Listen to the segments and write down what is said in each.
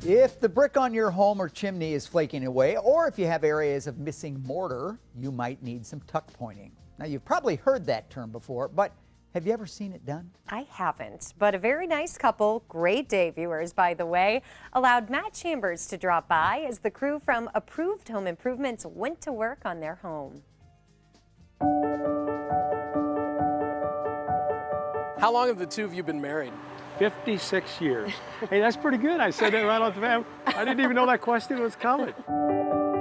If the brick on your home or chimney is flaking away, or if you have areas of missing mortar, you might need some tuck pointing. Now, you've probably heard that term before, but have you ever seen it done? I haven't, but a very nice couple, great day viewers by the way, allowed Matt Chambers to drop by as the crew from Approved Home Improvements went to work on their home. How long have the two of you been married? 56 years. Hey, that's pretty good. I said that right off the bat. I didn't even know that question was coming.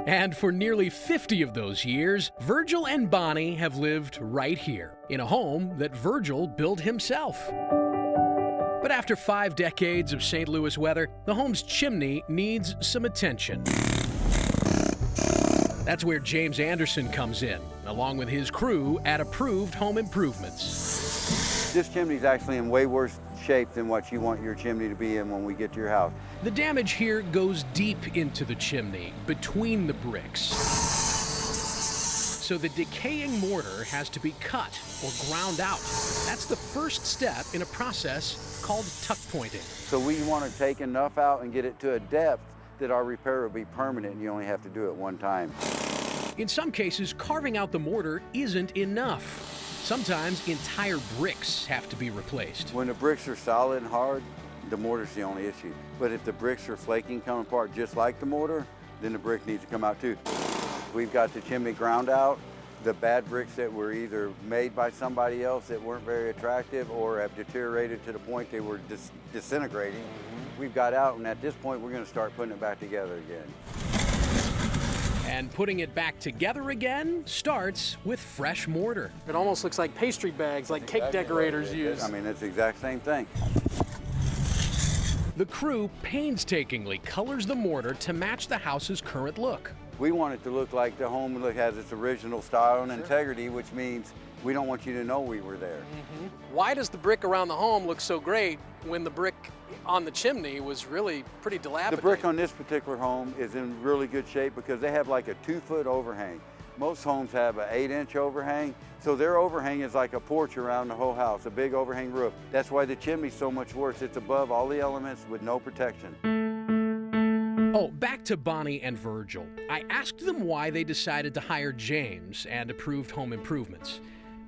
And for nearly 50 of those years, Virgil and Bonnie have lived right here, in a home that Virgil built himself. But after 5 decades of St. Louis weather, the home's chimney needs some attention. That's where James Anderson comes in, along with his crew at Approved Home Improvements. This chimney's actually in way worse shape than what you want your chimney to be in when we get to your house. The damage here goes deep into the chimney, between the bricks. So the decaying mortar has to be cut or ground out. That's the first step in a process called tuck pointing. So we want to take enough out and get it to a depth that our repair will be permanent and you only have to do it one time. In some cases, carving out the mortar isn't enough. Sometimes entire bricks have to be replaced. When the bricks are solid and hard, the mortar's the only issue. But if the bricks are flaking, coming apart just like the mortar, then the brick needs to come out too. We've got the chimney ground out. The bad bricks that were either made by somebody else that weren't very attractive or have deteriorated to the point they were disintegrating, we've got out, and at this point we're going to start putting it back together again. And putting it back together again starts with fresh mortar. It almost looks like pastry bags, like cake decorators use. I mean, it's the exact same thing. The crew painstakingly colors the mortar to match the house's current look. We want it to look like the home has its original style and integrity, which means we don't want you to know we were there. Why does the brick around the home look so great when the brick on the chimney was really pretty dilapidated? The brick on this particular home is in really good shape because they have like a 2-foot overhang. Most homes have an 8-inch overhang, so their overhang is like a porch around the whole house, a big overhang roof. That's why the chimney's so much worse. It's above all the elements with no protection. Oh, back to Bonnie and Virgil. I asked them why they decided to hire James and Approved Home Improvements.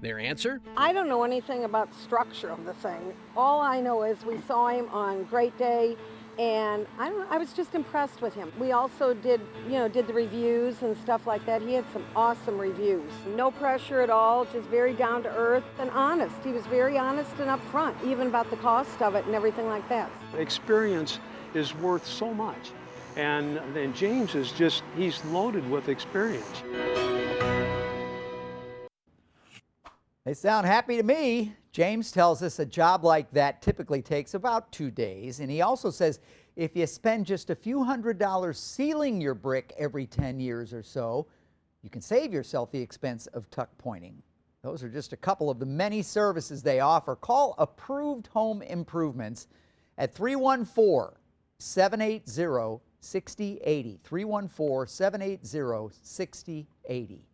Their answer? I don't know anything about the structure of the thing. All I know is we saw him on Great Day, and I was just impressed with him. We also did the reviews and stuff like that. He had some awesome reviews. No pressure at all, just very down to earth and honest. He was very honest and upfront, even about the cost of it and everything like that. Experience is worth so much. And then James is just, he's loaded with experience. They sound happy to me. James tells us a job like that typically takes about 2 days. And he also says if you spend just a few $100s sealing your brick every 10 years or so, you can save yourself the expense of tuck pointing. Those are just a couple of the many services they offer. Call Approved Home Improvements at 314-780-6080. 314-780-6080.